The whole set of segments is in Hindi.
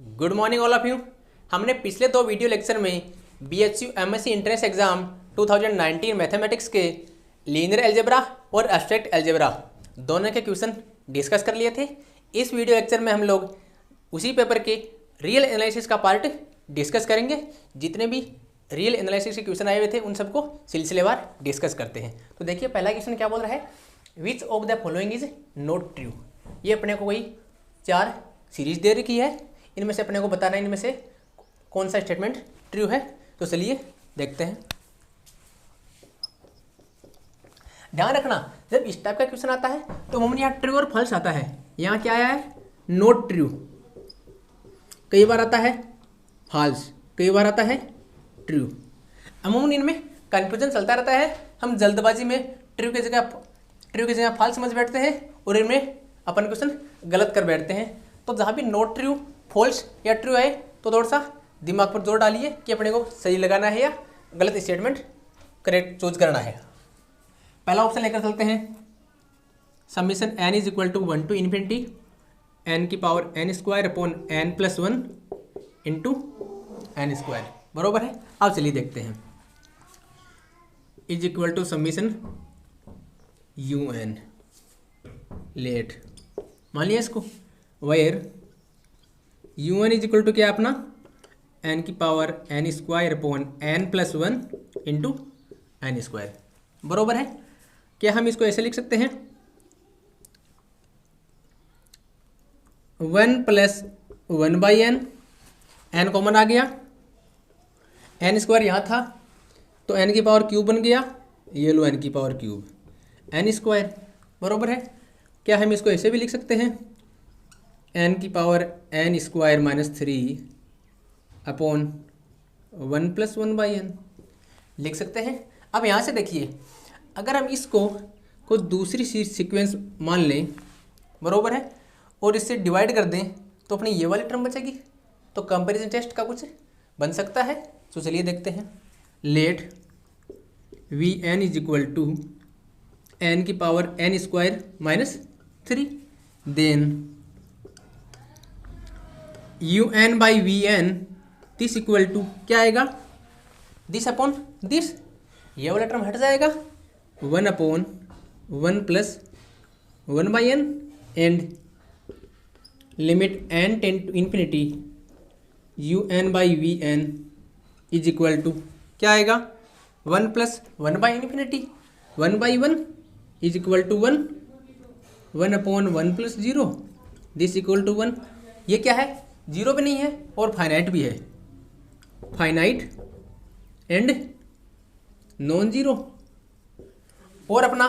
Good morning all of you. हमने पिछले दो वीडियो लेक्चर में BHU MSc entrance exam 2019 mathematics के लीनियर अलजेब्रा और एब्स्ट्रैक्ट अलजेब्रा दोनों के क्वेश्चन डिस्कस कर लिए थे। इस वीडियो लेक्चर में हम लोग उसी पेपर के रियल एनालिसिस का पार्ट डिस्कस करेंगे। जितने भी रियल एनालिसिस के क्वेश्चन आए हुए थे उन सबको सिलसिलेवार डिस्कस करते हैं। तो देखिए पहला क्वेश्चन क्या बोल रहा है, विच of the following is not true. ये अपने को कोई 4 सीरीज दे रखी है, इनमें से अपने को बताना है इनमें से कौन सा स्टेटमेंट ट्रू है। तो चलिए देखते हैं। ध्यान रखना, जब इस टाइप का क्वेश्चन आता है तो मामूली यहाँ ट्रू और फॉल्स आता है। यहाँ क्या आया है, नॉट ट्रू। कई बार आता है फॉल्स, कई बार आता है ट्रू। अमूमन इनमें कन्फ्यूजन चलता रहता है। हम जल्दबाजी में ट्रू की जगह फॉल्स समझ बैठते हैं और इनमें अपन क्वेश्चन गलत कर बैठते हैं। तो जहाँ भी नॉट ट्रू, फॉल्स या ट्रू है तो थोड़ा सा दिमाग पर जोर डालिए कि अपने को सही लगाना है या गलत स्टेटमेंट करेक्ट चूज करना है। पहला ऑप्शन लेकर चलते हैं, summation n is equal to 1 to infinity n की power n square upon n plus 1 into n square, बरोबर है। अब चलिए देखते हैं, is equal to summation un let, मान लिया इसको, where un is equal to क्या अपना n की power n square upon n plus 1 into n square, बरोबर है। क्या हम इसको ऐसे लिख सकते हैं, 1 plus 1 by n, n common आ गया, n स्क्वायर यहाँ था तो n की पावर क्यूब बन गया, ये लो n की पावर क्यूब n स्क्वायर, बरोबर है। क्या हम इसको ऐसे भी लिख सकते हैं, n की power n square minus 3 upon 1 plus 1 by n लिख सकते हैं। अब यहाँ से देखिए, अगर हम इसको कोई दूसरी सीक्वेंस मान लें, बरोबर है, और इससे डिवाइड कर दें तो अपनी ये वाली टर्म बचेगी। तो कंपैरिजन टेस्ट का कुछ बन सकता है। तो चलिए देखते हैं, let Vn is equal to n की power n square minus 3, then un by Vn this equal to क्या आएगा, दिस अपॉन दिस, ये वाला टर्म हट जाएगा, 1 upon 1 plus 1 by n and limit n tend to infinity un by Vn is equal to क्या आएगा, 1 plus 1 by infinity, 1 by 1 is equal to 1, 1 upon 1 plus 0 this equal to 1। ये क्या है, जीरो भी नहीं है और फाइनाइट भी है, फाइनाइट एंड नॉन जीरो। और अपना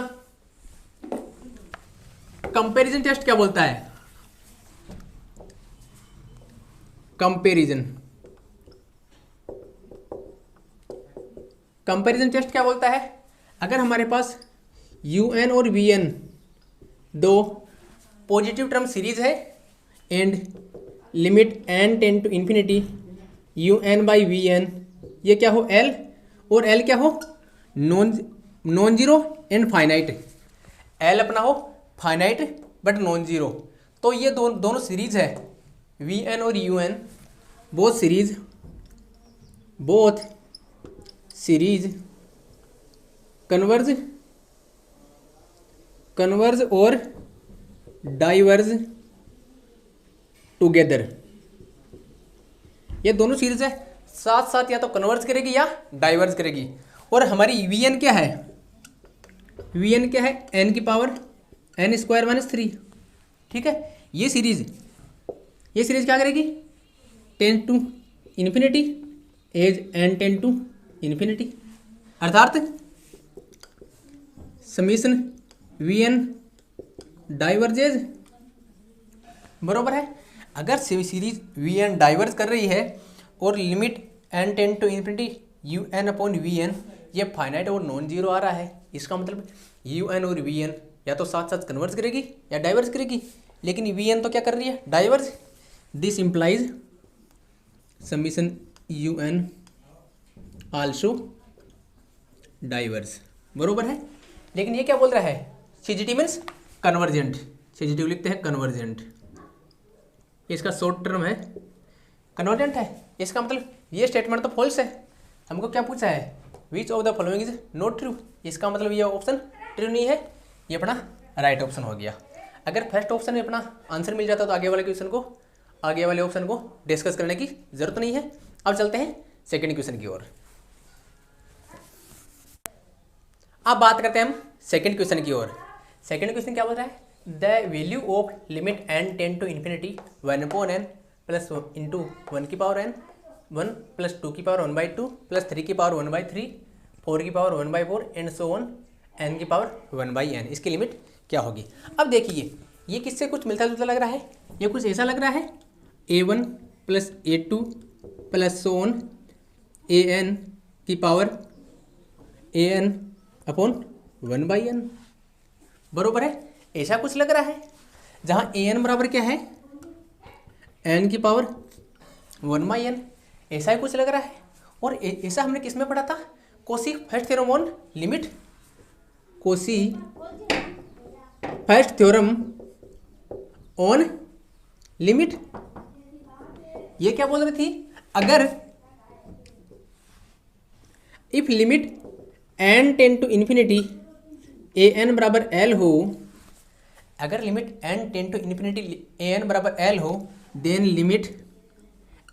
कंपैरिजन टेस्ट क्या बोलता है, कंपैरिजन टेस्ट क्या बोलता है, अगर हमारे पास un और vn दो पॉजिटिव टर्म सीरीज है and limit n tend to infinity un by Vn, ये क्या हो L, और L क्या हो non zero and finite, L अपना हो फाइनाइट बट नॉन जीरो। तो ये दोनों सीरीज है, Vn और un, बोथ सीरीज कन्वर्ज और डाइवर्ज टुगेदर। ये दोनों सीरीज है, साथ साथ या तो कन्वर्ज करेगी या डाइवर्ज करेगी। और हमारी Vn क्या है, n की पावर n स्क्वायर माइनस 3, ठीक है। ये सीरीज क्या करेगी, tend to infinity as n tend to infinity, अर्थात समीशन Vn डाइवर्जेज, बरोबर है। अगर सीरीज Vn डाइवर्ज कर रही है और limit n tend to infinity un upon Vn ये फाइनाइट और नॉन जीरो आ रहा है, इसका मतलब un और Vn या तो साथ साथ कन्वर्ज करेगी या डाइवर्ज करेगी, लेकिन Vn तो क्या कर रही है, diverge. This implies summation un also diverge, बरोबर है। लेकिन ये क्या बोल रहा है, CGT मीन्स कन्वर्जेंट, CGT लिखते हैं कन्वर्जेंट, इसका शॉर्ट टर्म है कन्वर्जेंट है, इसका मतलब ये स्टेटमेंट तो फॉल्स है। हमको क्या पूछा है, विच of the following is not true, इसका मतलब ये ऑप्शन ट्रू नहीं है, ये अपना राइट ऑप्शन हो गया। अगर फर्स्ट ऑप्शन में अपना आंसर मिल जाता तो आगे वाले ऑप्शन को डिस्कस करने की जरूरत नहीं है। अब चलते हैं सेकेंड क्वेश्चन की ओर। अब बात करते हैं हम सेकेंड क्वेश्चन की ओर। सेकेंड क्वेश्चन क्या बोल रहा है, the value of limit n tend to infinity 1/n plus into 1 की पावर n 1 प्लस 2 की पावर 1/2 प्लस 3 की पावर 1/3 4 की power 1/4 and so on n की पावर 1/n, इसकी लिमिट क्या होगी। अब देखिए ये किससे कुछ मिलता जुलता लग रहा है, ये कुछ ऐसा लग रहा है a1 plus a2 plus so on an की पावर an अपॉन 1/n, बरोबर है, ऐसा कुछ लग रहा है। जहाँ an बराबर क्या है, n की पावर 1/n, ऐसा ही कुछ लग रहा है। और ऐसा हमने किस में पढ़ा था, Cauchy first theorem on limit, Cauchy first theorem on limit. ये क्या बोल रही थी, अगर if limit n tend to infinity an बराबर l हो, अगर limit n tend to infinity an बराबर l हो, then limit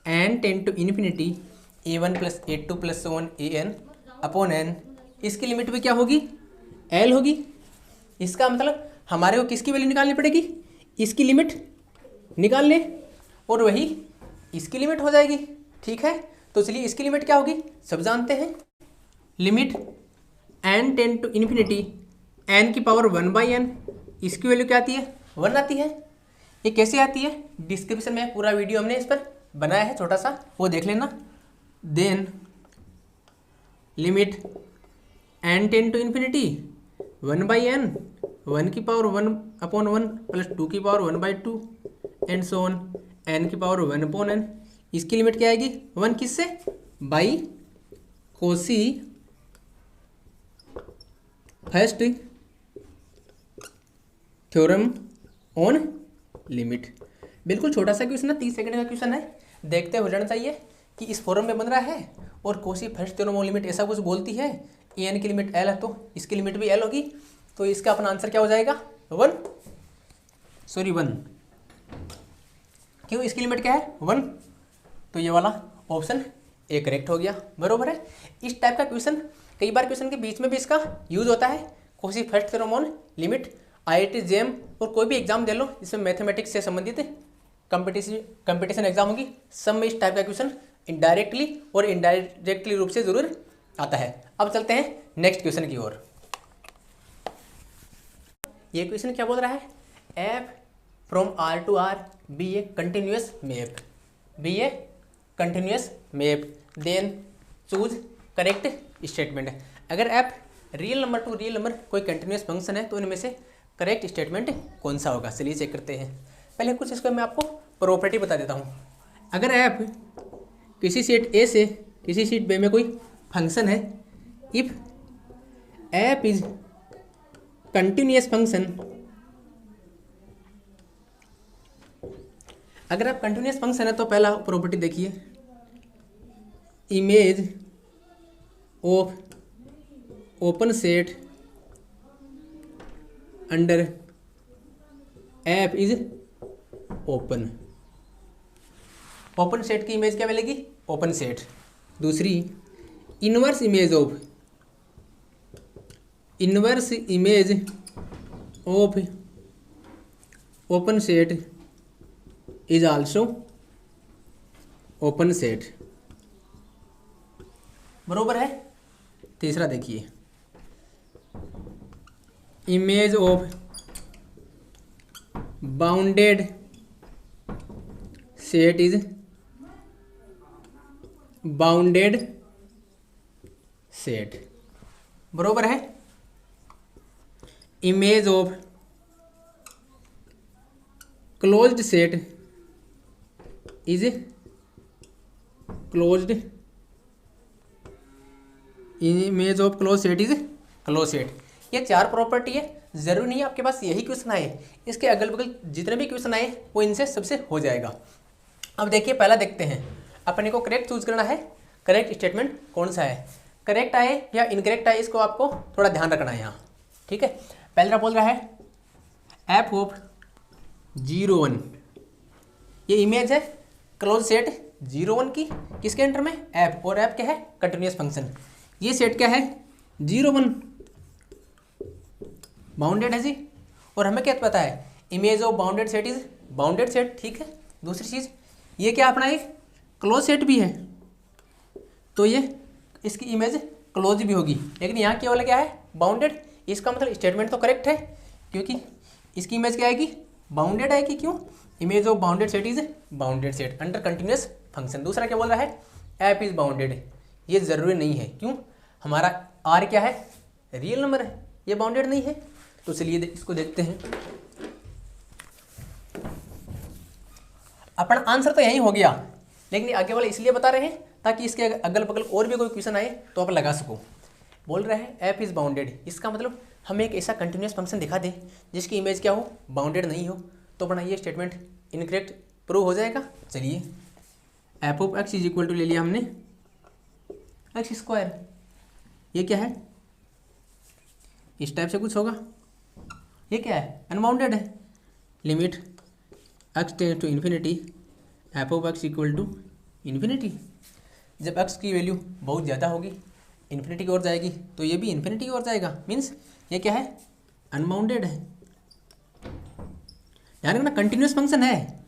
n tend to infinity a1 plus a2 plus so on an upon n, इसकी लिमिट भी क्या होगी, l होगी। इसका मतलब हमारे को किसकी वैल्यू निकालनी पड़ेगी, इसकी लिमिट निकाल ले और वही इसकी लिमिट हो जाएगी, ठीक है। तो चलिए इसकी लिमिट क्या होगी, सब जानते हैं, limit n tend to infinity n की पावर 1/n, इसकी वैल्यू क्या आती है, 1 आती है। ये कैसे आती है, डिस्क्रिप्शन में पूरा वीडियो हमने इस पर बनाया है छोटा सा, वो देख लेना। Then limit n tend to infinity 1/n 1 की पावर 1/1 प्लस 2 की power 1/2 and so on n की पावर 1/n, इसकी लिमिट क्या आएगी, 1 किससे, by Cauchy first theorem on limit. बिल्कुल छोटा सा क्वेश्चन है, 30 सेकंड का क्वेश्चन है, देखते हो जाना चाहिए कि इस फॉर्म में बन रहा है और Cauchy first theorem on limit ऐसा कुछ बोलती है, an की लिमिट l है तो इसकी लिमिट भी l होगी, तो इसका अपना आंसर क्या हो जाएगा, 1। क्यों, इसकी लिमिट क्या है, 1, तो ये वाला ऑप्शन ए करेक्ट हो गया, बरोबर है। इस टाइप का क्वेश्चन कई बार क्वेश्चन के बीच में भी इसका यूज होता है, Cauchy first theorem on limit. IIT JEM और कोई भी एग्जाम दे लो जिसमें मैथमेटिक्स से संबंधित कंपटीशन एग्जाम होगी, सब में इस टाइप का क्वेश्चन इनडायरेक्टली और इनडायरेक्टली रूप से जरूर आता है। अब चलते हैं नेक्स्ट क्वेश्चन की ओर। ये क्वेश्चन क्या बोल रहा है, F from R to R be a continuous map, then choose correct statement. अगर F real number to real number कोई कंटिन्यूस फंक्शन है तो इनमें से करेक्ट स्टेटमेंट कौन सा होगा, चलिए चेक करते हैं। पहले कुछ इसको मैं आपको प्रॉपर्टी बता देता हूँ। अगर एफ किसी सेट ए से किसी सेट बी में कोई फंक्शन है, if F is continuous function, अगर आप कंटिन्यूस फंक्शन है तो पहला प्रॉपर्टी देखिए, image of open set under F is open set की इमेज क्या मिलेगी, ओपन सेट। दूसरी inverse image of open set is also open set, बरोबर है। तीसरा देखिए, image of bounded set is bounded set, बरोबर है। Image of closed set is closed, image of close set is close set. ये 4 प्रॉपर्टी है, जरूरी नहीं है आपके पास यही क्वेश्चन आए, इसके अगल बगल जितने भी क्वेश्चन आए वो इनसे सबसे हो जाएगा। अब देखिए पहला देखते हैं, अपने को करेक्ट चूज करना है, करेक्ट स्टेटमेंट कौन सा है, करेक्ट आए या इनकरेक्ट आए इसको आपको थोड़ा ध्यान रखना है यहाँ, ठीक है। पहला बोल रहा है एफ ऑफ 0 1, ये इमेज है क्लोज सेट 0 1 की, किसके अंडर में, एफ, और एफ क्या है, कंटिन्यूस फंक्शन। ये सेट क्या है 0 1 बाउंडेड है जी, और हमें क्या पता है image of bounded set is bounded set, ठीक है। दूसरी चीज़ ये क्या अपना एक क्लोज सेट भी है, तो ये इसकी इमेज क्लोज भी होगी, लेकिन यहाँ केवल क्या है बाउंडेड। इसका मतलब स्टेटमेंट तो करेक्ट है, क्योंकि इसकी इमेज क्या आएगी, बाउंडेड आएगी। क्यों, image of bounded set is bounded set under continuous function. दूसरा क्या बोल रहा है एफ इज बाउंडेड, ये ज़रूरी नहीं है, क्यों, हमारा आर क्या है रियल नंबर है, ये बाउंडेड नहीं है। तो चलिए इसको देखते हैं। अपना आंसर तो यही हो गया, लेकिन आगे वाले इसलिए बता रहे हैं ताकि इसके अगल बगल और भी कोई क्वेश्चन आए तो आप लगा सको। बोल रहे हैं एफ इज़ बाउंडेड, इसका मतलब हमें एक ऐसा कंटिन्यूस फंक्शन दिखा दे जिसकी इमेज क्या हो, बाउंडेड नहीं हो, तो अपना ये स्टेटमेंट इनकरेक्ट प्रूव हो जाएगा। चलिए f of x is equal to ले लिया हमने एक्स स्क्वायर, ये क्या है, इस टाइप से कुछ होगा, ये क्या है अनबाउंडेड है। Limit x tends to infinity f of x equal to infinity. जब एक्स की वैल्यू बहुत ज़्यादा होगी, इन्फिनिटी की ओर जाएगी, तो ये भी इन्फिनिटी की ओर जाएगा, मीन्स ये क्या है अनबाउंडेड है। ध्यान रखना कंटिन्यूस फंक्शन है,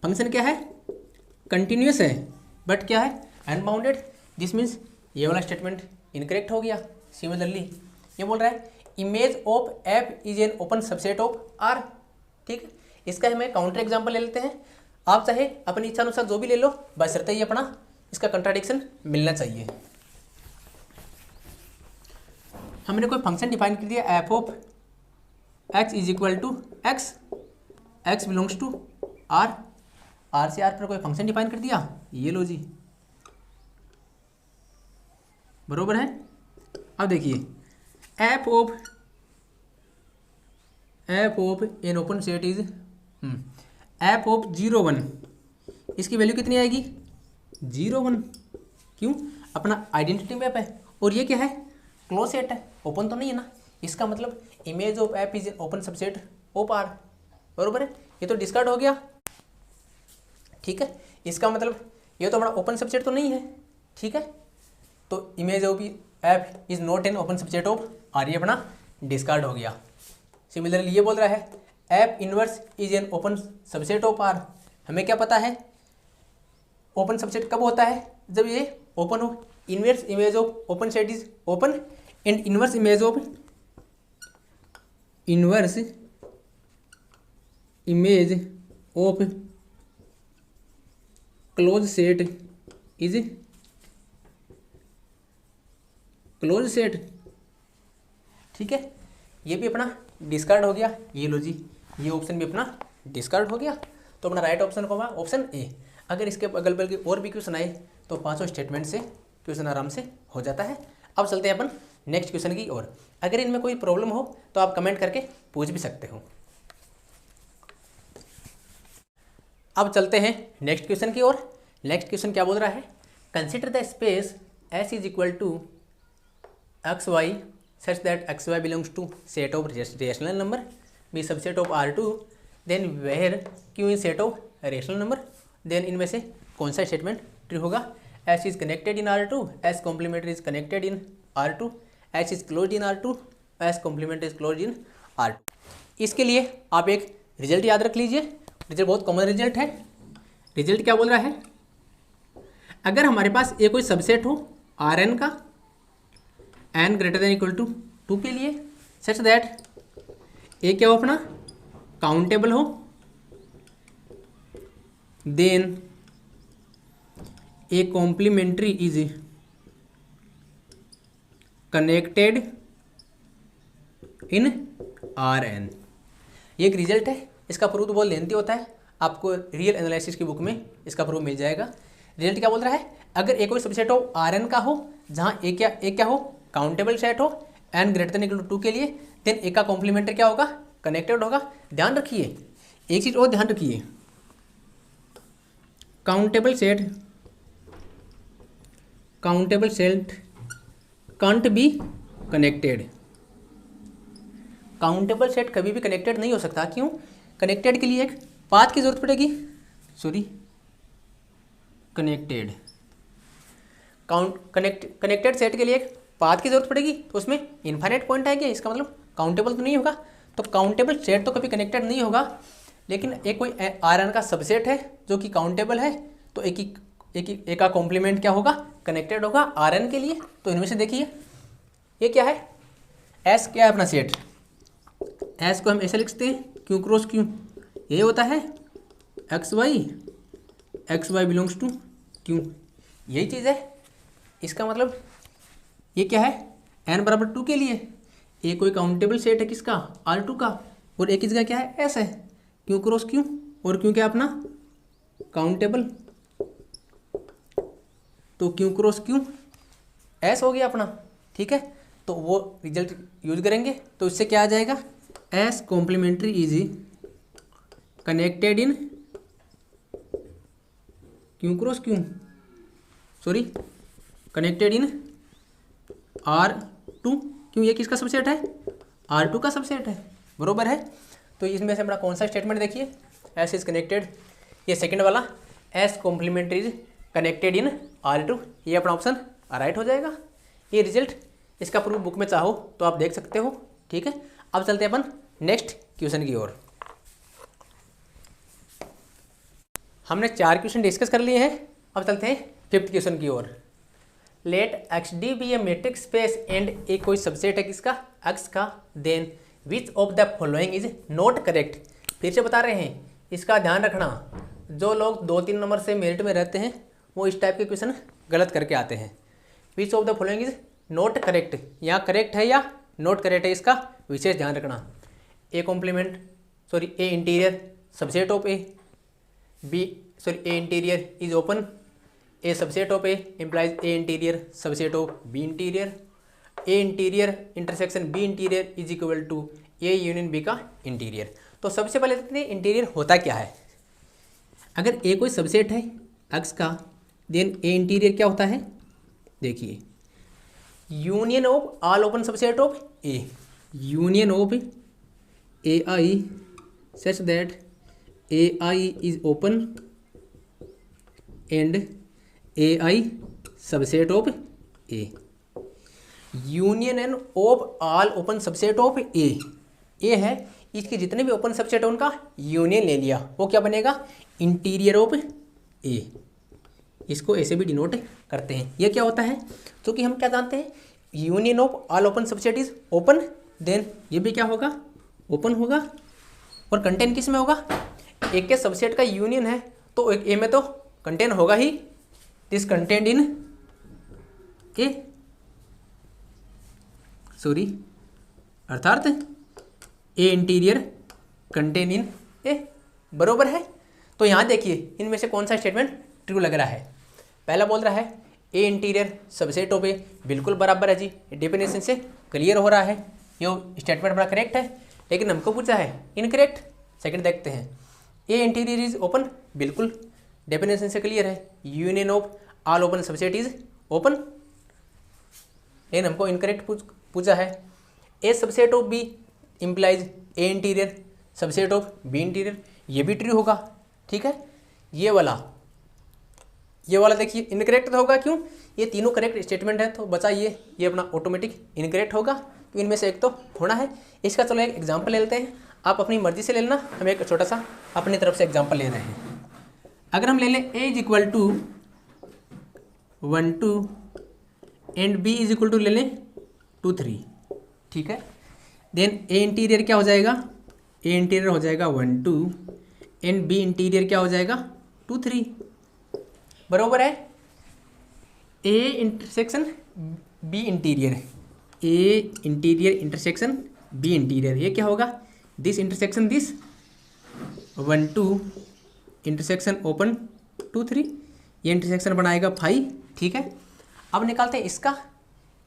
फंक्शन क्या है कंटिन्यूस है, बट क्या है अनबाउंडेड, दिस मीन्स ये वाला स्टेटमेंट इनकरेक्ट हो गया। सिमिलरली ये बोल रहा है image of f is an open subset of R, ठीक है। इसका हमें काउंटर एग्जाम्पल ले लेते हैं, आप चाहे अपनी इच्छा अनुसार जो भी ले लो, बशर्ते ही अपना इसका कंट्राडिक्शन मिलना चाहिए। हमने कोई फंक्शन डिफाइन कर दिया f of x is equal to x, x belongs to R, R से आर पर कोई फंक्शन डिफाइन कर दिया, ये लो जी, बरोबर है। अब देखिए F of an open set is F of 0 1, इसकी वैल्यू कितनी आएगी 0 1, क्यों, अपना आइडेंटिटी मैप है, और ये क्या है क्लोज सेट है, ओपन तो नहीं है ना, इसका मतलब image of f is open subset of R, बरोबर है। ये तो डिस्कार्ड हो गया, ठीक है, इसका मतलब ये तो हमारा ओपन सबसेट तो नहीं है, ठीक है, तो image of f is not an open subset of R, ये अपना डिस्कार्ड हो गया। सिमिलरली ये बोल रहा है f inverse is an open subset of R, हमें क्या पता है ओपन सबसेट कब होता है, जब ये ओपन हो। Inverse image of open set is open and inverse image of close set is close set, ठीक है। ये भी अपना डिस्कार्ड हो गया, ये लो जी, ये ऑप्शन भी अपना डिस्कार्ड हो गया, तो अपना राइट ऑप्शन को ऑप्शन ए। अगर इसके अगल बगल के और भी क्वेश्चन आए तो पांचों स्टेटमेंट से क्वेश्चन आराम से हो जाता है। अब चलते हैं अपन नेक्स्ट क्वेश्चन की ओर। अगर इनमें कोई प्रॉब्लम हो तो आप कमेंट करके पूछ भी सकते हो। अब चलते हैं नेक्स्ट क्वेश्चन की ओर। नेक्स्ट क्वेश्चन क्या बोल रहा है, consider the space S is equal to x y such that x y belongs to set of rational number be subset of R2, then where Q in set of rational number, then इनमें से कौन सा स्टेटमेंट ट्रू होगा। S is connected in R2, S complementary is connected in R2, S is close in R2, S complementary is close in R2। इसके लिए आप एक रिजल्ट याद रख लीजिए, रिजल्ट बहुत कॉमन रिजल्ट है। रिजल्ट क्या बोल रहा है, अगर हमारे पास ये कोई सबसेट हो Rn का n greater than equal to 2 के लिए, सच दैट ये क्या हो अपना काउंटेबल हो, then A complementary is connected in Rn। ये एक रिजल्ट है, इसका प्रूफ तो बहुत लेंथी होता है, आपको रियल एनालिसिस की बुक में इसका प्रूफ मिल जाएगा। रिजल्ट क्या बोल रहा है, अगर एक कोई सबसेट हो Rn का हो जहाँ एक क्या हो काउंटेबल सेट हो n greater than equal to 2 के लिए, देन एक का कॉम्प्लीमेंट्री क्या होगा कनेक्टेड होगा। ध्यान रखिए एक चीज़ और ध्यान रखिए, countable set can't be connected. Countable set कभी भी कनेक्टेड नहीं हो सकता। क्यों? कनेक्टेड के लिए एक पाथ की जरूरत पड़ेगी। कनेक्टेड सेट के लिए एक पाथ की जरूरत पड़ेगी, तो उसमें इनफाइनाइट पॉइंट आएंगे, इसका मतलब काउंटेबल तो नहीं होगा। तो काउंटेबल सेट तो कभी कनेक्टेड नहीं होगा, लेकिन एक कोई Rn का सबसेट है जो कि काउंटेबल है, तो एक का कॉम्प्लीमेंट क्या होगा? कनेक्टेड होगा Rn के लिए। तो इनमें से देखिए ये क्या है? S क्या है अपना सेट? S को हम ऐसे लिखते हैं Q क्रॉस Q, ये होता है x y belongs to Q, यही चीज़ है। इसका मतलब ये क्या है? n बराबर 2 के लिए ये कोई काउंटेबल सेट है किसका? R2 का, और एक इसका क्या है? S है, Q क्रॉस Q, और Q क्या अपना? काउंटेबल, तो Q क्रॉस Q S हो गया अपना। ठीक है, तो वो रिजल्ट यूज करेंगे, तो इससे क्या आ जाएगा? S complementary is connected in Q cross Q, connected in R2। क्यों? ये किसका सबसेट है? R2 का सबसेट है, बरोबर है। तो इसमें से अपना कौन सा स्टेटमेंट देखिए? S इज कनेक्टेड, ये सेकंड वाला, S complementary is connected in R2, ये अपना ऑप्शन राइट हो जाएगा। ये रिजल्ट इसका प्रूफ बुक में चाहो तो आप देख सकते हो। ठीक है, अब चलते हैं अपन नेक्स्ट क्वेश्चन की ओर। हमने 4 क्वेश्चन डिस्कस कर लिए हैं, अब चलते हैं 5th क्वेश्चन की ओर। Let X D be a metric space and एक कोई सबसेट है किसका? एक्स का, then which of the following is not correct. फिर से बता रहे हैं, इसका ध्यान रखना, जो लोग 2-3 नंबर से मेरिट में रहते हैं वो इस टाइप के क्वेश्चन गलत करके आते हैं। Which of the following is not correct, यहाँ करेक्ट है या नॉट करेक्ट है, इसका विशेष ध्यान रखना। A interior subset of A, A interior is open, A subset of A implies A interior subset of B interior, A interior intersection B interior is equal to A union B का इंटीरियर। तो सबसे पहले देखते हैं इंटीरियर होता क्या है। अगर ए कोई सबसेट है एक्स का, देन ए इंटीरियर क्या होता है? देखिए, union of all open subset of A, union of A I such that A I is open and A I subset of A, union and of all open subset of A है, इसके जितने भी ओपन सबसेट है उनका यूनियन ले लिया, वो क्या बनेगा? इंटीरियर ऑफ ए। इसको ऐसे भी डिनोट करते हैं। ये क्या होता है? तो कि हम क्या जानते हैं, union of all open subset is open, then ये भी क्या होगा? ओपन होगा। और कंटेन किस में होगा? एक के सबसेट का यूनियन है तो एक ए में तो कंटेन होगा ही, दिस कंटेंट इन ए, अर्थात ए इंटीरियर कंटेन इन ए, बरोबर है। तो यहाँ देखिए इनमें से कौन सा स्टेटमेंट ट्रू लग रहा है। पहला बोल रहा है ए इंटीरियर सबसेट ऑफ ए, बिल्कुल बराबर है जी, डेफिनेशन से क्लियर हो रहा है, ये स्टेटमेंट बड़ा करेक्ट है। लेकिन हमको पूछा है इनकरेक्ट, सेकंड देखते हैं। ए इंटीरियर इज ओपन, बिल्कुल डेफिनेशन से क्लियर है, union of all open subset is open, लेकिन हमको इनकरेक्ट पूछा है। A subset of B implies A interior subset of B interior, ये भी ट्रू होगा। ठीक है, ये वाला देखिए इनकरेक्ट होगा। क्यों? ये तीनों करेक्ट स्टेटमेंट है, तो बचा ये अपना ऑटोमेटिक इनकरेक्ट होगा, तो इनमें से एक तो होना है। इसका चलो एक एग्जाम्पल ले लेते हैं, आप अपनी मर्जी से ले लेना, हम एक छोटा सा अपनी तरफ से एग्जाम्पल ले रहे हैं। अगर हम ले लें A is equal to 1 2 and B is equal to ले लें 2 3, ठीक है, देन ए इंटीरियर क्या हो जाएगा? ए इंटीरियर हो जाएगा 1 2 एंड बी इंटीरियर क्या हो जाएगा? 2 3, बरोबर है। A intersection B interior, A interior intersection B interior, ये क्या होगा? This intersection this 1 2 intersection open 2 3, ये इंटरसेक्शन बनाएगा 5। ठीक है, अब निकालते हैं इसका,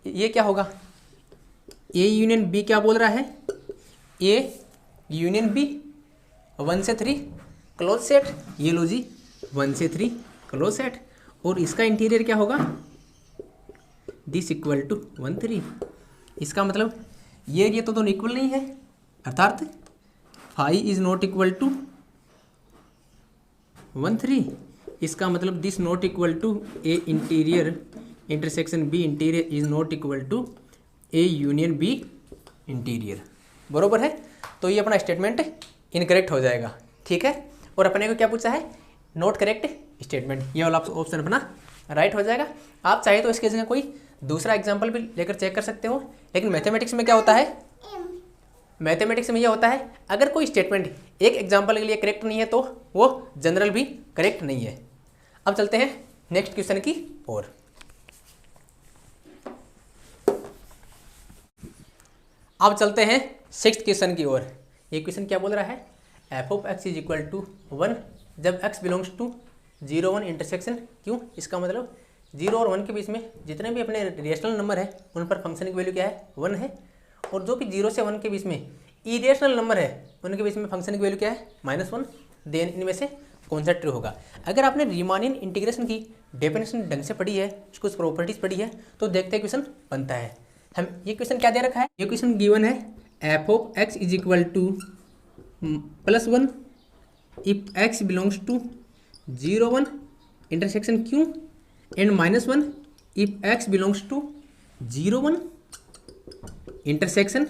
ये क्या होगा? ए यूनियन बी क्या बोल रहा है? ए यूनियन बी 1 से 3 क्लोज सेट, ये लो जी 1 से 3 क्लोज सेट, और इसका इंटीरियर क्या होगा, दिस इक्वल टू 1 3। इसका मतलब ये एरिया तो दोनों इक्वल नहीं है, अर्थात phi is not equal to 1 3। इसका मतलब this not equal to A interior intersection B interior is not equal to A union B interior. बरोबर है, तो ये अपना स्टेटमेंट इनकरेक्ट हो जाएगा, ठीक है। और अपने को क्या पूछा है, नॉट करेक्ट स्टेटमेंट, ये वाला ऑप्शन अपना राइट हो जाएगा। आप चाहे तो इसके जगह कोई दूसरा एग्जाम्पल भी लेकर चेक कर सकते हो, लेकिन मैथमेटिक्स में क्या होता है, मैथमेटिक्स में यह होता है अगर कोई स्टेटमेंट एक एग्जाम्पल के लिए करेक्ट नहीं है तो वो जनरल भी करेक्ट नहीं है। अब चलते हैं नेक्स्ट क्वेश्चन की ओर। अब चलते हैं सिक्स्थ क्वेश्चन की ओर। ये क्वेश्चन क्या बोल रहा है, F of x is equal to 1 जब x बिलोंग्स टू 0 1 इंटरसेक्शन क्यों। इसका मतलब 0 और 1 के बीच में जितने भी अपने रेशनल नंबर है उन पर फंक्शन की वैल्यू क्या है, 1 है। और जो भी 0 से 1 के बीच में इरेशनल नंबर है उनके बीच में फंक्शन की वैल्यू क्या है, -1। देन इनमें से कौन सा ट्रू होगा। अगर आपने रीमानियन इंटीग्रेशन की डेफिनेशन ढंग से पढ़ी है, कुछ प्रॉपर्टीज पढ़ी है, तो देखते हैं क्वेश्चन बनता है। हम ये क्वेश्चन क्या दे रखा है, ये क्वेश्चन गिवन है F of x is equal to +1 if x belongs to 0 1 intersection Q and -1 if x belongs to 0 1 intersection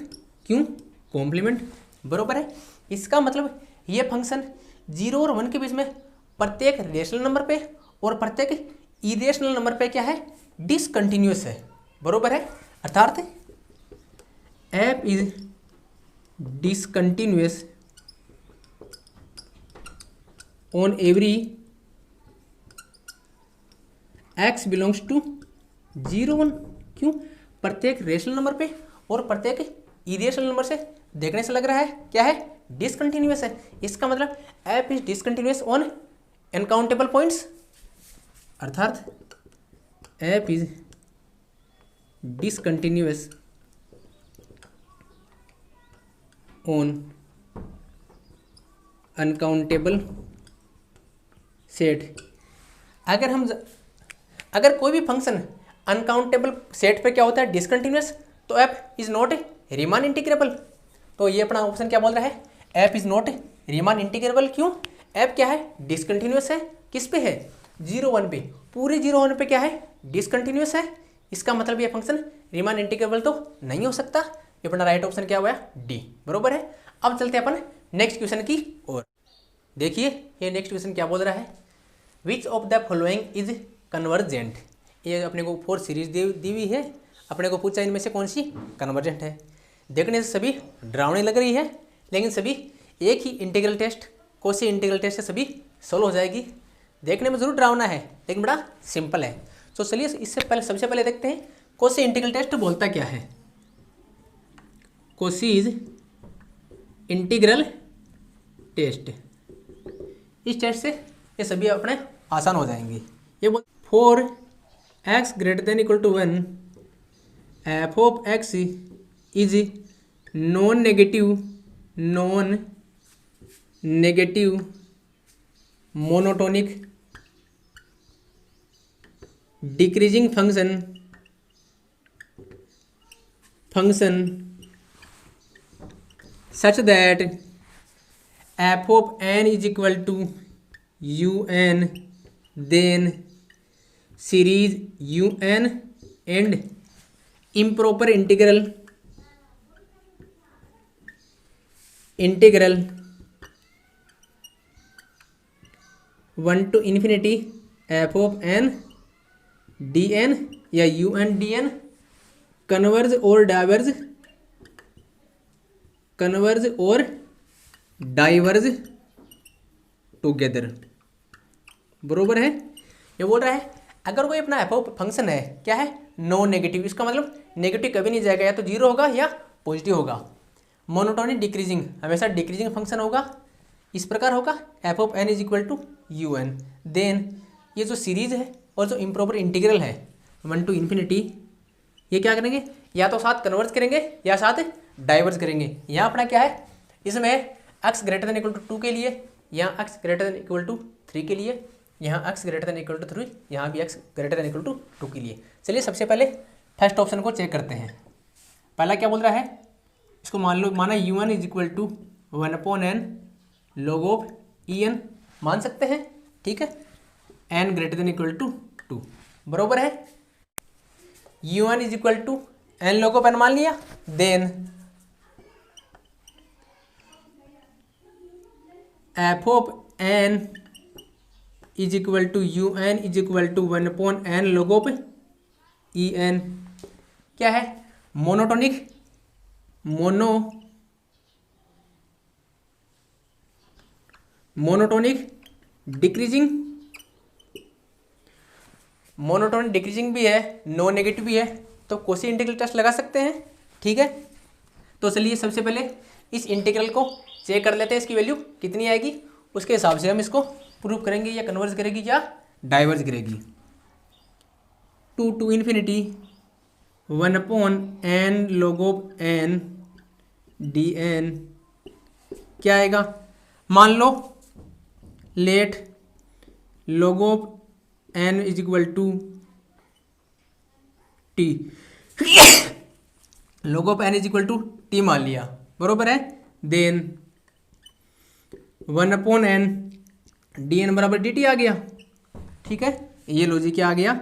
Q complement. बरोबर है, इसका मतलब ये फंक्शन 0 और 1 के बीच में प्रत्येक रेशनल नंबर पे और प्रत्येक इरेशनल नंबर पे क्या है, डिसकंटिन्यूअस है। बरोबर है, अर्थात f is discontinuous on every x belongs to 0 1 क्यों, प्रत्येक रेशनल नंबर पे और प्रत्येक इरेशनल नंबर से देखने से लग रहा है क्या है, डिसकंटिन्यूअस है। इसका मतलब f is discontinuous on uncountable points, अर्थात f is discontinuous on uncountable set. अगर कोई भी फंक्शन अनकाउंटेबल सेट पे क्या होता है, डिसकंटिन्यूअस, तो f is not Riemann integrable. तो ये अपना ऑप्शन क्या बोल रहा है, f is not Riemann integrable क्यों, f क्या है, डिसकंटिन्यूअस है। किस पे है, 0 1 पे, पूरे 0 1 पे क्या है, डिसकंटिन्यूअस है। इसका मतलब ये फंक्शन रीमान इंटीग्रेबल तो नहीं हो सकता। ये अपना राइट ऑप्शन क्या हुआ, डी। बरोबर है। अब चलते हैं अपन नेक्स्ट क्वेश्चन की ओर। देखिए ये नेक्स्ट क्वेश्चन क्या बोल रहा है, विच of the following is convergent. ये अपने को 4 सीरीज दी हुई है, अपने को पूछा इनमें से कौन सी कन्वर्जेंट है। देखने से सभी डरावनी लग रही है, लेकिन सभी एक ही integral test, Cauchy integral test से सभी सोल्व हो जाएगी। देखने में जरूर डरावना है लेकिन बड़ा सिंपल है। तो चलिए इससे पहले सबसे पहले देखते हैं कोसी इंटीग्रल टेस्ट बोलता क्या है। कोसीज इंटीग्रल टेस्ट, इस टेस्ट से ये सभी अपने आसान हो जाएंगे। ये बोल 4x > = 1 f of x is non negative monotonic decreasing function such that f of n is equal to un, then series un and improper integral 1 to infinity f of n dn या un dn कन्वर्ज और डाइवर्ज टुगेदर। बरोबर है। ये बोल रहा है अगर कोई अपना एफ फंक्शन है क्या है, नॉन नेगेटिव, इसका मतलब नेगेटिव कभी नहीं जाएगा, या तो 0 होगा या पॉजिटिव होगा। मोनोटोनिक डिक्रीजिंग, हमेशा डिक्रीजिंग फंक्शन होगा, इस प्रकार होगा f of n is equal to u n. Then ये जो सीरीज है और जो इम्प्रॉपर इंटीग्रल है 1 to infinity, ये क्या करेंगे, या तो साथ कन्वर्ज करेंगे या साथ डाइवर्ज करेंगे। यहाँ अपना क्या है, इसमें x > = 2 के लिए या x > = 3 के लिए यहाँ x greater than equal to 3, यहाँ भी x greater than equal to 2 के लिए। चलिए सबसे पहले फर्स्ट ऑप्शन को चेक करते हैं। पहला क्या बोल रहा है, इसको माना u1 is equal to 1/n log of en, मान सकते हैं, ठीक है, n greater than equal to 2 बरोबर है। u1 is equal to n log of n मान लिया, then f of n is equal to un is equal to 1/n log of en। क्या है, मोनोटोनिक मोनोटोनिक डिक्रीजिंग भी है, नो नेगेटिव भी है, तो कोसी इंटीग्रल टेस्ट लगा सकते हैं, ठीक है। तो चलिए सबसे पहले इस इंटीग्रल को चेक कर लेते हैं, इसकी वैल्यू कितनी आएगी, उसके हिसाब से हम इसको प्रूव करेंगे, या कन्वर्ज करेगी या डाइवर्ज करेगी। 2 to infinity 1/n log of n dn क्या आएगा, मान लो let log of n is equal to t log of n is equal to t मान लिया, बरोबर है। देन 1/n dn बराबर dt आ गया, ठीक है। ये लो जी क्या आ गया,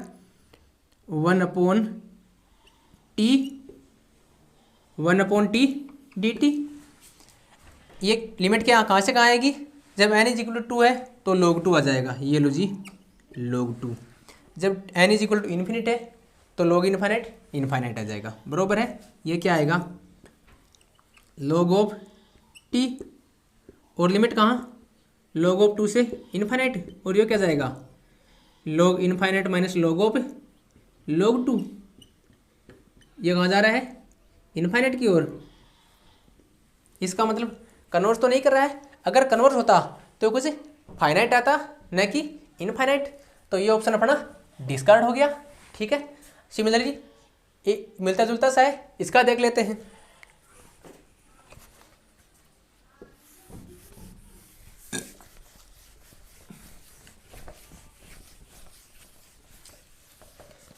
1/t dt। ये लिमिट क्या कहाँ से कहाँ आएगी, जब n इज इक्वल टू 2 है तो log 2 आ जाएगा, ये लो जी log 2। जब n is equal to infinite है तो log इन्फाइनाइट आ जाएगा, बरोबर है। ये क्या आएगा, log ऑफ t, और लिमिट कहाँ, log ऑफ 2 से इन्फाइनाइट, और ये क्या जाएगा, log infinite minus log of log 2। ये कहाँ जा रहा है, इन्फाइनाइट की ओर। इसका मतलब कन्वर्स तो नहीं कर रहा है, अगर कन्वर्स होता तो कुछ फाइनाइट आता, न कि इनफाइनाइट, तो ये ऑप्शन अपना डिस्कार्ड हो गया, ठीक है। सिमिलरली मिलता जुलता सा है, इसका देख लेते हैं।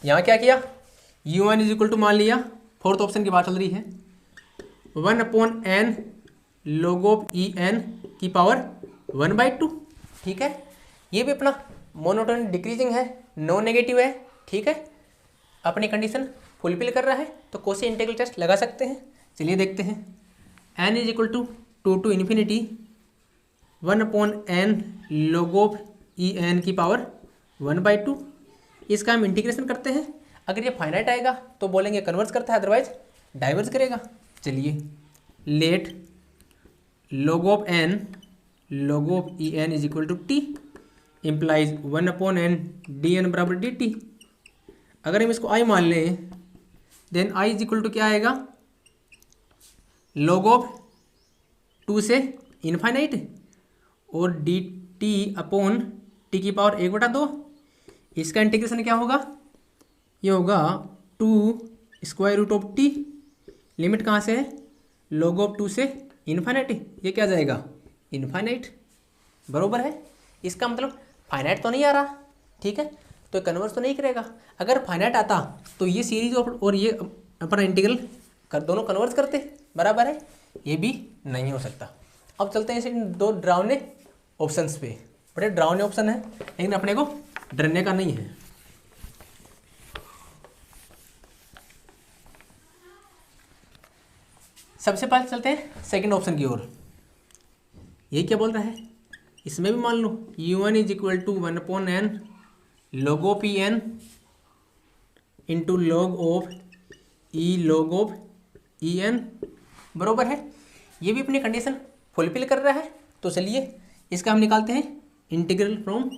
यहाँ क्या किया, u1 इज इक्वल टू मान लिया, फोर्थ ऑप्शन की बात चल रही है, 1/n log ऑफ en की पावर 1/2, ठीक है। ये भी अपना मोनोटोनिक डिक्रीजिंग है, नो नेगेटिव है, ठीक है, अपनी कंडीशन फुलफिल कर रहा है, तो कोसी इंटीग्रल टेस्ट लगा सकते हैं। चलिए देखते हैं, n is equal to 2 to infinity 1/n log of en की पावर 1/2। इसका हम इंटीग्रेशन करते हैं, अगर ये फाइनाइट आएगा तो बोलेंगे कन्वर्स करता है, अदरवाइज डाइवर्स करेगा। चलिए let log of n log of en is equal to t implies 1/n dn बराबर dt। अगर हम इसको i मान लें, then i is equal to क्या आएगा, log ऑफ 2 से इन्फाइनाइट और dt अपॉन t की पावर 1/2। इसका इंटीग्रेशन क्या होगा, ये होगा 2 square root of t, limit कहाँ से है, log ऑफ 2 से इन्फाइनाइट, ये क्या जाएगा, इन्फाइनाइट, बरोबर है। इसका मतलब फाइनाइट तो नहीं आ रहा, ठीक है, तो कन्वर्स तो नहीं करेगा। अगर फाइनाइट आता तो ये सीरीज और ये अपना इंटीग्रल दोनों कन्वर्स करते, बराबर है, ये भी नहीं हो सकता। अब चलते हैं इसे दो डरावने ऑप्शंस पे। बड़े डरावने ऑप्शन है, लेकिन अपने को डरने का नहीं है। सबसे पहले चलते हैं सेकंड ऑप्शन की ओर। ये क्या बोल रहा है, इसमें भी मान लो u1 is equal to 1/n log of en into log of en, बरोबर है। ये भी अपनी कंडीशन फुलफिल कर रहा है, तो चलिए इसका हम निकालते हैं integral from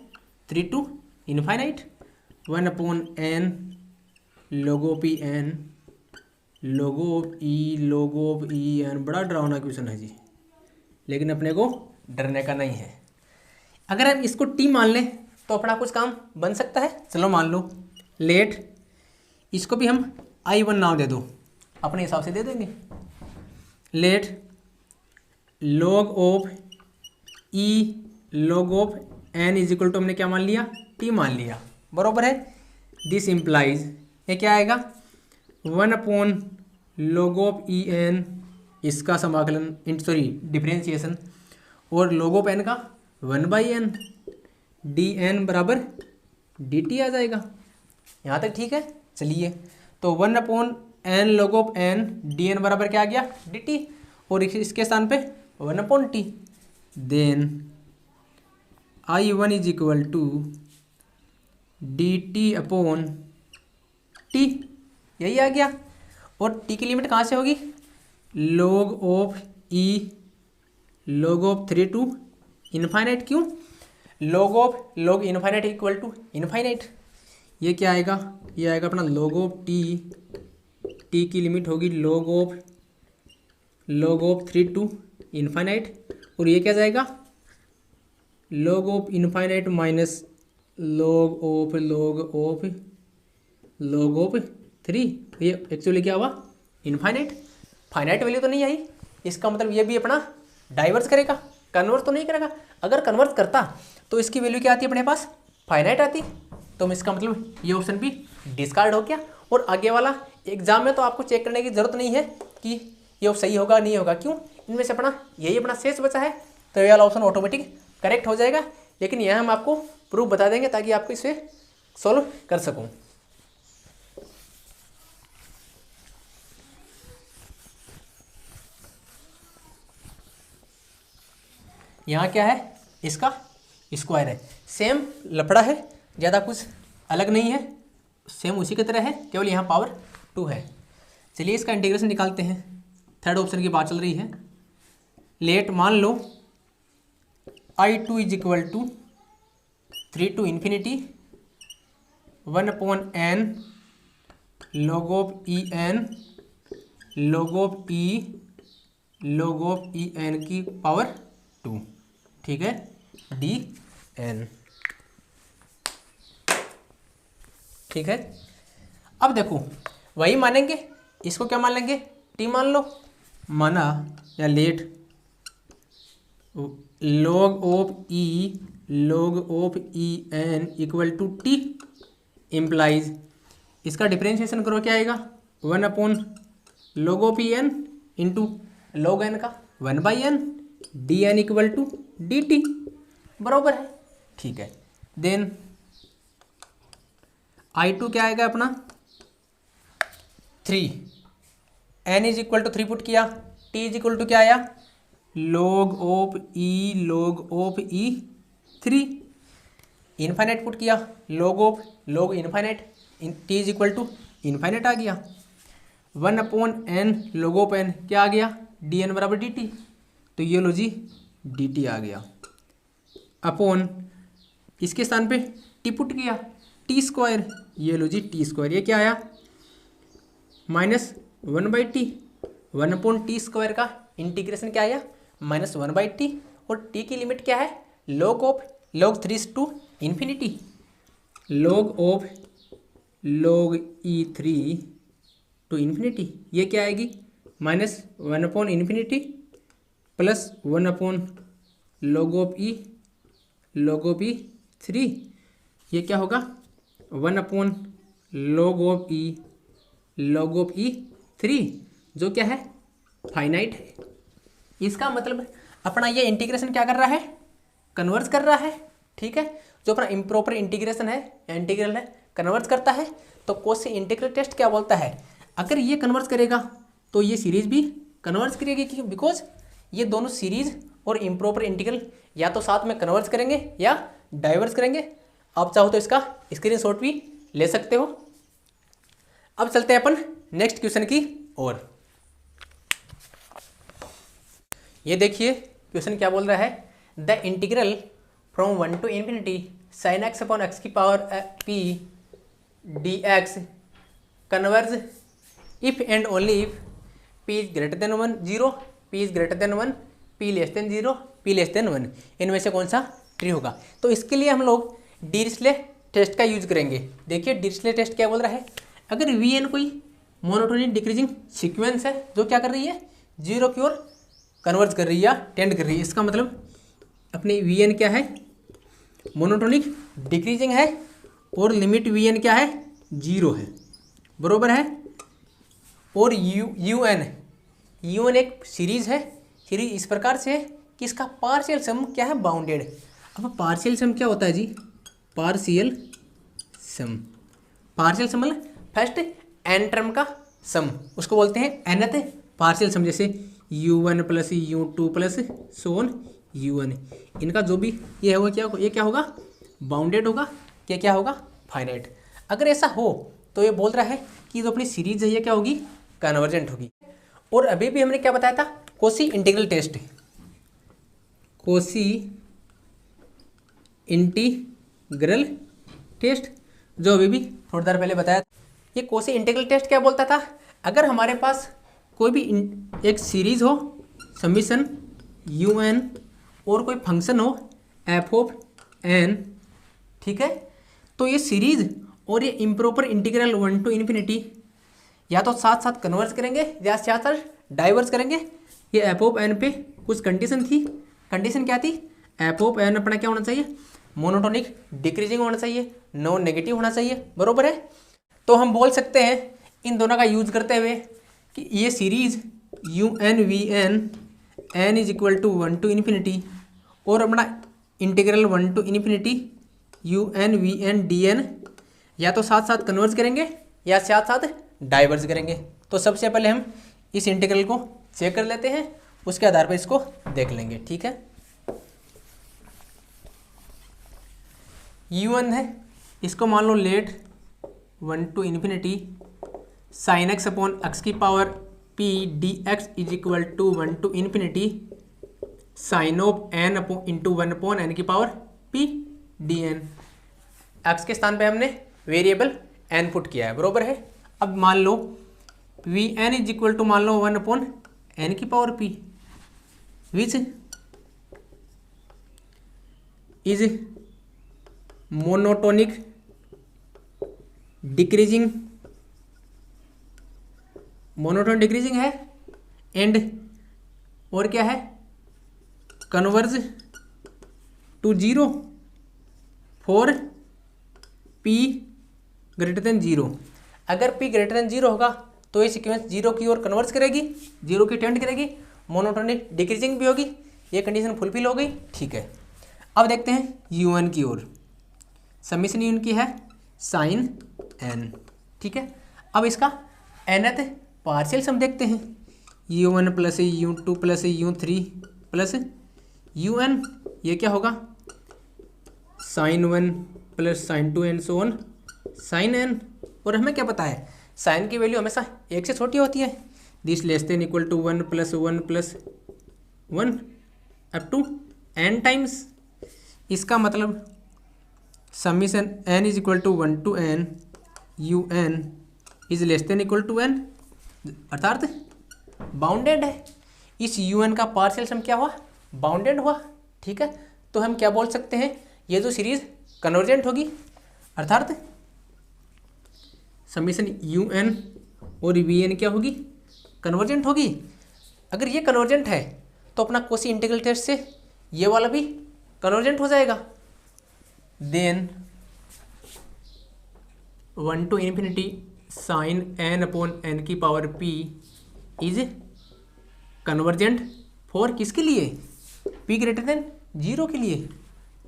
3 to infinite 1/n log of en log of en। बड़ा डरावना क्वेश्चन है जी, लेकिन अपने को डरने का नहीं है। अगर हम इसको t मान लें तो अपना कुछ काम बन सकता है। चलो मान लो लेट, इसको भी हम i1 नाम दे दो, अपने हिसाब से दे देंगे। Let log of n is equal to हमने क्या मान लिया, टी मान लिया, बरोबर है। दिस इम्प्लाइज ये क्या आएगा 1/log ऑफ ई एन, इसका समाकलन सॉरी डिफ्रेंशिएशन, और log ऑफ एन का 1/n डी एन बराबर डी टी आ जाएगा। यहाँ तक ठीक है। चलिए तो 1/n log of n d n बराबर क्या आ गया डी टी, और इसके स्थान पे 1/t। Then I1 is equal to d t upon t, यही आ गया। और t की लिमिट कहाँ से होगी, log of e log of 3 to infinite. क्यों, log infinite equal to infinite. ये क्या आएगा, ये आएगा अपना log ऑफ टी की लिमिट होगी log ऑफ 3 टू इनफाइनाइट, और ये क्या जाएगा log of infinite minus log of 3। ये एक्चुअली क्या हुआ इनफाइनाइट, फाइनाइट वैल्यू तो नहीं आई। इसका मतलब ये भी अपना डाइवर्स करेगा, कन्वर्स तो नहीं करेगा। अगर कन्वर्स करता तो इसकी वैल्यू क्या आती है अपने पास, फाइनाइट आती। तो इसका मतलब ये ऑप्शन भी डिस्कार्ड हो गया। और आगे वाला एग्जाम में तो आपको चेक करने की जरूरत नहीं है कि ये सही होगा नहीं होगा, क्यों, इनमें से अपना यही अपना शेष बचा है, तो ये वाला ऑप्शन ऑटोमेटिक करेक्ट हो जाएगा। लेकिन यह हम आपको प्रूफ बता देंगे ताकि आपको इसे सॉल्व कर सकूँ। यहाँ क्या है, इसका स्क्वायर है, सेम लफड़ा है, ज़्यादा कुछ अलग नहीं है, सेम उसी की तरह है, केवल यहाँ पावर 2 है। चलिए इसका इंटीग्रेशन निकालते हैं। थर्ड ऑप्शन की बात चल रही है। लेट मान लो I2 is equal to 3 to infinity 1/n log of e n log of e n की पावर 2, ठीक है, डी एन, ठीक है। अब देखो वही मानेंगे, इसको क्या मान लेंगे, टी मान लो, माना या let log of e n equal to t implies, इसका डिफ्रेंशिएशन करो क्या आएगा 1/log of e n into log n का 1/n d n equal to d t, बराबर है, ठीक है। देन I2 क्या आएगा अपना 3, n is equal to 3 put किया, t इज इक्वल टू क्या आया log of e 3, infinite put किया log infinite, t is equal to infinite आ गया, 1/n log ऑफ n क्या आ गया dn बराबर dt, तो ये लो जी dt आ गया, अपॉन इसके स्थान पे t पुट किया टी स्क्वायर, ये लो जी टी स्क्वायर, ये क्या आया -1/t, 1/t स्क्वायर का इंटीग्रेशन क्या आया -1/t, और t की लिमिट क्या है log 3 to infinity, log e3 to infinity, ये क्या आएगी -1/∞ प्लस 1/log ऑफ e 3, ये क्या होगा 1/log ऑफ e 3, जो क्या है फाइनाइट है। इसका मतलब अपना ये इंटीग्रेशन क्या कर रहा है, कन्वर्स कर रहा है, ठीक है। जो अपना इम्प्रॉपर इंटीग्रेशन है या इंटीग्रल है कन्वर्स करता है, तो कोशी इंटीग्रल टेस्ट क्या बोलता है, अगर ये कन्वर्स करेगा तो ये सीरीज भी कन्वर्स करेगी, क्यों, बिकॉज ये दोनों सीरीज और इम्प्रॉपर इंटीग्रल या तो साथ में कन्वर्स करेंगे या डाइवर्स करेंगे। आप चाहो तो इसका स्क्रीनशॉट भी ले सकते हो। अब चलते हैं अपन नेक्स्ट क्वेश्चन की ओर। ये देखिए क्वेश्चन क्या बोल रहा है, the integral from 1 to infinity sin x upon x की power p dx converge if and only if p is greater than 1 0, p is greater than 1, p less than 0, p less than 1, इनमें से कौन सा ट्री होगा। तो इसके लिए हम लोग डिरिचले टेस्ट का यूज करेंगे। देखिए डिरिचले टेस्ट क्या बोल रहा है, अगर Vn कोई मोनोटोनिक डिक्रीजिंग सीक्वेंस है जो क्या कर रही है 0 की ओर कन्वर्ज कर रही है या टेंड कर रही है, इसका मतलब अपनी Vn क्या है मोनोटोनिक डिक्रीजिंग है और लिमिट वी एन क्या है 0 है, बरोबर है। और यू एन एक सीरीज है, सीरीज इस प्रकार से है कि इसका पार्शियल सम क्या है बाउंडेड। अब पार्शियल सम क्या होता है जी, पार्शियल सम मतलब फर्स्ट एन टर्म का सम, उसको बोलते हैं एनथ पार्शियल सम। जैसे u1 plus u2 plus so on u1, इनका जो भी ये होगा ये क्या होगा बाउंडेड होगा, क्या होगा फाइनाइट। अगर ऐसा हो तो ये बोल रहा है कि जो अपनी सीरीज है ये क्या होगी कन्वर्जेंट होगी। और अभी भी हमने क्या बताया था Cauchy integral test, Cauchy integral test जो अभी भी थोड़ी देर पहले बताया। ये कोसी इंटीग्रल टेस्ट क्या बोलता था, अगर हमारे पास कोई भी एक सीरीज हो समीशन यू एन और कोई फंक्शन हो एफ ऑफ एन, ठीक है, तो ये सीरीज और ये इम्प्रॉपर इंटीग्रल 1 to ∞ या तो साथ साथ कन्वर्ज करेंगे या साथ साथ डाइवर्स करेंगे। ये एफ ऑफ एन पे कुछ कंडीशन थी, कंडीशन क्या थी, एफ ऑफ एन अपना क्या होना चाहिए मोनोटोनिक डिक्रीजिंग होना चाहिए, नॉन नेगेटिव होना चाहिए, बरोबर है। तो हम बोल सकते हैं इन दोनों का यूज करते हुए कि ये series u n v N is equal to 1 to ∞ और अपना integral 1 to ∞ u n v n d n या तो साथ साथ कन्वर्ज करेंगे या साथ साथ डाइवर्स करेंगे। तो सबसे पहले हम इस इंटीग्रल को चेक कर लेते हैं, उसके आधार पर इसको देख लेंगे, ठीक है। u1 है, इसको मान लो let 1 to ∞ sine X upon X की power p dx is equal to 1 to ∞ sine of n into 1 upon n की पावर p dn। एक्स के स्थान पे हमने वेरिएबल n पुट किया है, बरोबर है। अब मान लो V N is equal to मान लो 1 अपॉन n की power p which is monotonic decreasing, monotone decreasing है एंड और क्या है converge to 0 for p greater than 0। अगर p ग्रेटर देन 0 होगा तो ये सीक्वेंस 0 की ओर कन्वर्ज करेगी, 0 की टेंड करेगी, मोनोटोनिक डिक्रीजिंग भी होगी, ये कंडीशन फुलफिल हो गई, ठीक है। अब देखते हैं u1 की ओर, समीशन u1 की है साइन n, ठीक है। अब इसका nth पार्शियल सम देखते हैं, u1 plus u2 plus u3 plus un, ये क्या होगा sine 1 plus sine 2 and so on sine n। और हमें क्या पता है साइन की वैल्यू हमेशा 1 से छोटी होती है, this less than equal to 1 plus 1 plus 1 up to n times. इसका मतलब summation n is equal to 1 to n u n is less than equal to n, अर्थात बाउंडेड है। इस u n का पार्शियल सम क्या हुआ बाउंडेड हुआ, ठीक है। तो हम क्या बोल सकते हैं ये जो सीरीज कन्वर्जेंट होगी, अर्थात समीशन यू एन और वी एन क्या होगी कन्वर्जेंट होगी। अगर ये कन्वर्जेंट है तो अपना कोसी इंटीग्रल टेस्ट से ये वाला भी कन्वर्जेंट हो जाएगा। Then 1 to ∞ sine n upon n की power p is convergent for किसके लिए p ग्रेटर देन 0 के लिए,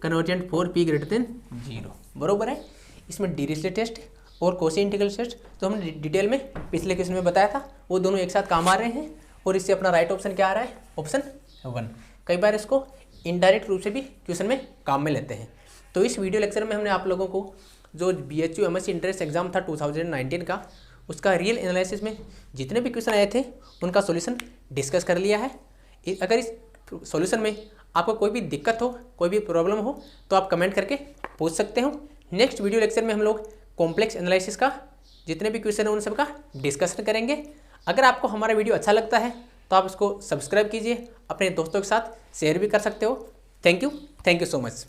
convergent for p greater than 0, बरोबर है। इसमें डिरिचलेट टेस्ट और कोसी इंटीग्रल टेस्ट तो हमने डिटेल में पिछले क्वेश्चन में बताया था, वो दोनों एक साथ काम आ रहे हैं और इससे अपना राइट ऑप्शन क्या आ रहा है ऑप्शन 1। कई बार इसको इनडायरेक्ट रूप से भी क्वेश्चन में काम में लेते हैं। तो इस वीडियो लेक्चर में हमने आप लोगों को जो BHU MSc इंट्रेंस एग्जाम था 2019 का, उसका रियल एनालिसिस में जितने भी क्वेश्चन आए थे उनका सॉल्यूशन डिस्कस कर लिया है। अगर इस सॉल्यूशन में आपको कोई भी दिक्कत हो, कोई भी प्रॉब्लम हो तो आप कमेंट करके पूछ सकते हो। नेक्स्ट वीडियो लेक्चर में हम लोग कॉम्प्लेक्स एनालिसिस का जितने भी क्वेश्चन हैं उन सब का डिस्कशन करेंगे। अगर आपको हमारा वीडियो अच्छा लगता है तो आप इसको सब्सक्राइब कीजिए, अपने दोस्तों के साथ शेयर भी कर सकते हो। Thank you so much.